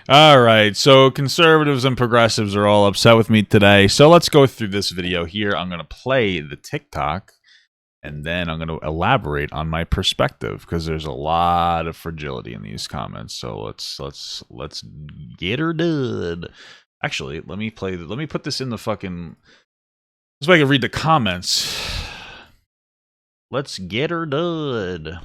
All right, so conservatives and progressives are all upset with me today. So let's go through this video here. I'm going to play the TikTok, and then I'm going to elaborate on my perspective because there's a lot of fragility in these comments. So let's get her done. Actually, let me put this in the fucking. This way I can read the comments. Let's get her done.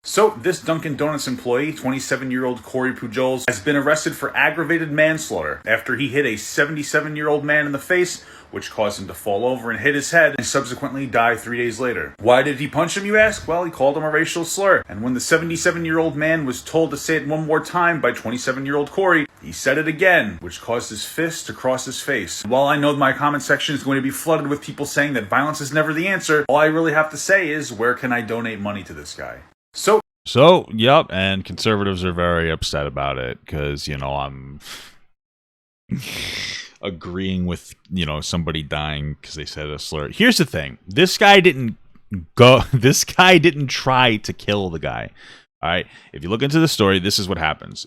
So this Dunkin' Donuts employee, 27-year-old Corey Pujols, has been arrested for aggravated manslaughter after he hit a 77-year-old man in the face, which caused him to fall over and hit his head and subsequently die 3 days later. Why did he punch him, you ask? Well, he called him a racial slur. And when the 77-year-old man was told to say it one more time by 27-year-old Corey, he said it again, which caused his fist to cross his face. While I know my comment section is going to be flooded with people saying that violence is never the answer, all I really have to say is, where can I donate money to this guy? So, yep, and conservatives are very upset about it because, I'm agreeing with, somebody dying because they said a slur. Here's the thing. This guy didn't try to kill the guy. All right. If you look into the story, this is what happens.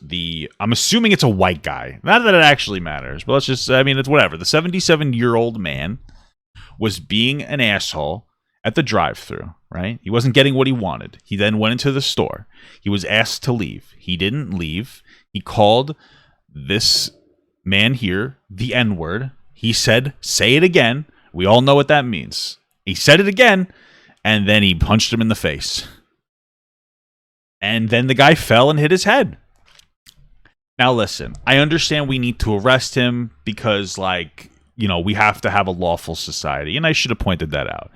I'm assuming it's a white guy. Not that it actually matters, but it's whatever. The 77-year-old man was being an asshole at the drive-thru, right? He wasn't getting what he wanted. He then went into the store. He was asked to leave. He didn't leave. He called this man here the N-word. He said, say it again. We all know what that means. He said it again, and then he punched him in the face. And then the guy fell and hit his head. Now listen, I understand we need to arrest him because, we have to have a lawful society, and I should have pointed that out.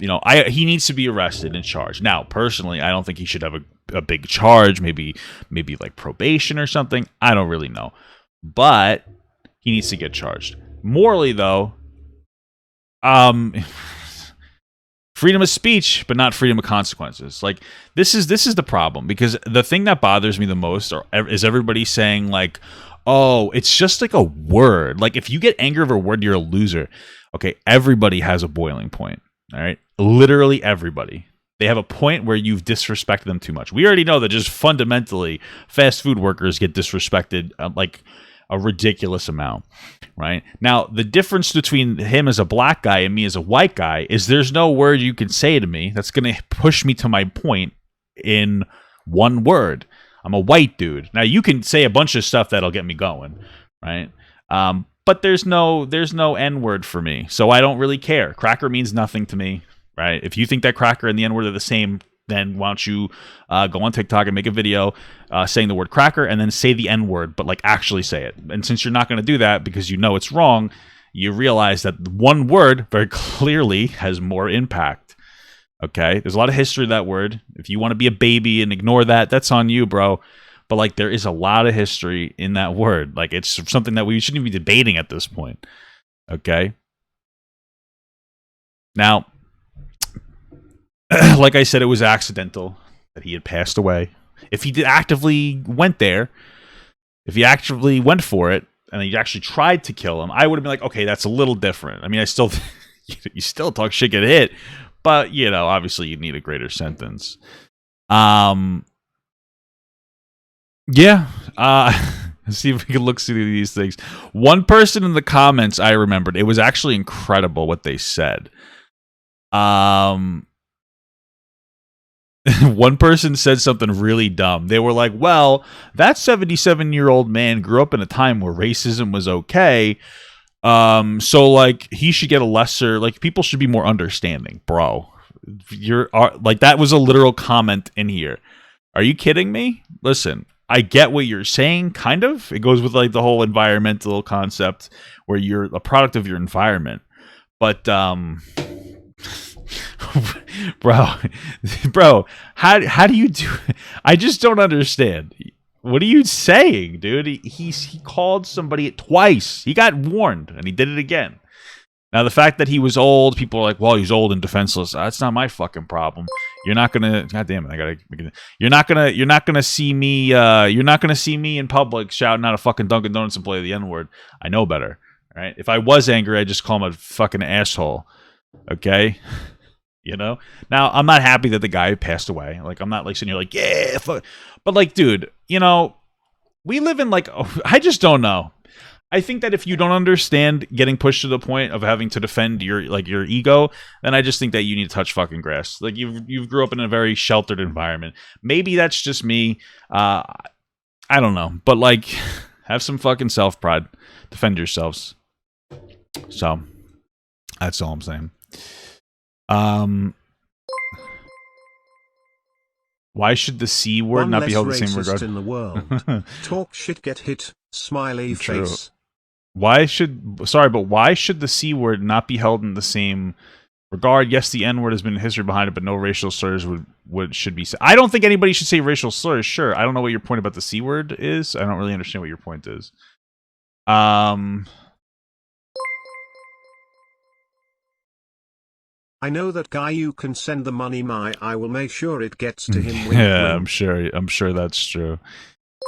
He needs to be arrested and charged. Now, personally, I don't think he should have a big charge, maybe like probation or something. I don't really know. But he needs to get charged. Morally, though, freedom of speech, but not freedom of consequences. Like, this is the problem, because the thing that bothers me the most is everybody saying, oh, it's just like a word. Like, if you get angry over a word, you're a loser. Okay, everybody has a boiling point. All right, literally everybody. They have a point where you've disrespected them too much. We already know that just fundamentally, fast food workers get disrespected like a ridiculous amount, right? Now, the difference between him as a black guy and me as a white guy is there's no word you can say to me that's going to push me to my point in one word. I'm a white dude. Now, you can say a bunch of stuff that'll get me going, right? But there's no N-word for me, so I don't really care. Cracker means nothing to me, right? If you think that cracker and the N-word are the same, then why don't you go on TikTok and make a video saying the word cracker and then say the N-word, but actually say it. And since you're not going to do that because you know it's wrong, you realize that one word very clearly has more impact. Okay? There's a lot of history of that word. If you want to be a baby and ignore that, that's on you, bro. But there is a lot of history in that word. It's something that we shouldn't be debating at this point. Okay? Now, like I said, it was accidental that he had passed away. If he actively went there, if he actively went for it, and he actually tried to kill him, I would have been like, okay, that's a little different. I mean, you still talk shit, get hit, but, obviously you need a greater sentence. Yeah, let's see if we can look through these things. One person in the comments, I remembered, it was actually incredible what they said. One person said something really dumb. They were like, well, that 77-year-old man grew up in a time where racism was okay. So he should get a lesser, people should be more understanding, bro. That was a literal comment in here. Are you kidding me? Listen, I get what you're saying, kind of. It goes with the whole environmental concept where you're a product of your environment. But bro, how do you do it? I just don't understand. What are you saying, dude? He called somebody twice. He got warned and he did it again. Now, the fact that he was old, people are like, well, he's old and defenseless. That's not my fucking problem. You're not gonna, God damn it, you're not gonna see me in public shouting out a fucking Dunkin' Donuts employee the N-word. I know better, right? If I was angry, I'd just call him a fucking asshole, okay? Now, I'm not happy that the guy passed away. I'm not sitting here yeah, fuck. But dude, we live in like, oh, I just don't know. I think that if you don't understand getting pushed to the point of having to defend your your ego, then I just think that you need to touch fucking grass. Like you've grew up in a very sheltered environment. Maybe that's just me. I don't know, but like, have some fucking self pride. Defend yourselves. So that's all I'm saying. Why should the C word One not be held less the same regard? racist in the world. Talk shit, get hit. Smiley True. face. Why should the C word not be held in the same regard? Yes, the N word has been a history behind it, but no racial slurs should be said. I don't think anybody should say racial slurs. Sure, I don't know what your point about the C word is. I don't really understand what your point is. I know that guy. You can send the money. I will make sure it gets to him. Wink, Yeah, wink. I'm sure that's true.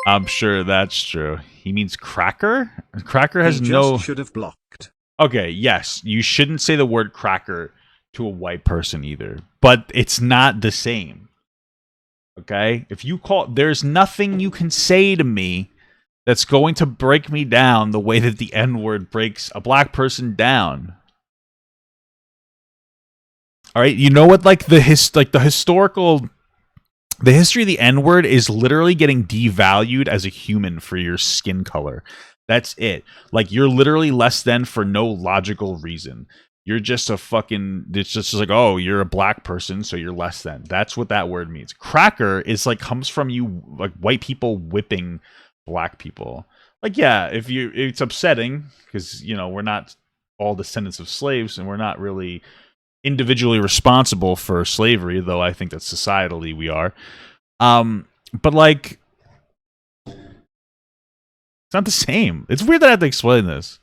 I'm sure that's true. He means cracker? Cracker has He just no... should have blocked. Okay, yes. You shouldn't say the word cracker to a white person either. But it's not the same. Okay? If you call... There's nothing you can say to me that's going to break me down the way that the N-word breaks a black person down. All right? You know what? Like the historical... The history of the N-word is literally getting devalued as a human for your skin color. That's it. Like, you're literally less than for no logical reason. You're just a fucking... It's just like, oh, you're a black person, so you're less than. That's what that word means. Cracker is like, comes from you, like, white people whipping black people. Like, yeah, it's upsetting, because, you know, we're not all descendants of slaves, and we're not really... individually responsible for slavery, though I think that societally we are. But like, it's not the same. It's weird that I have to explain this.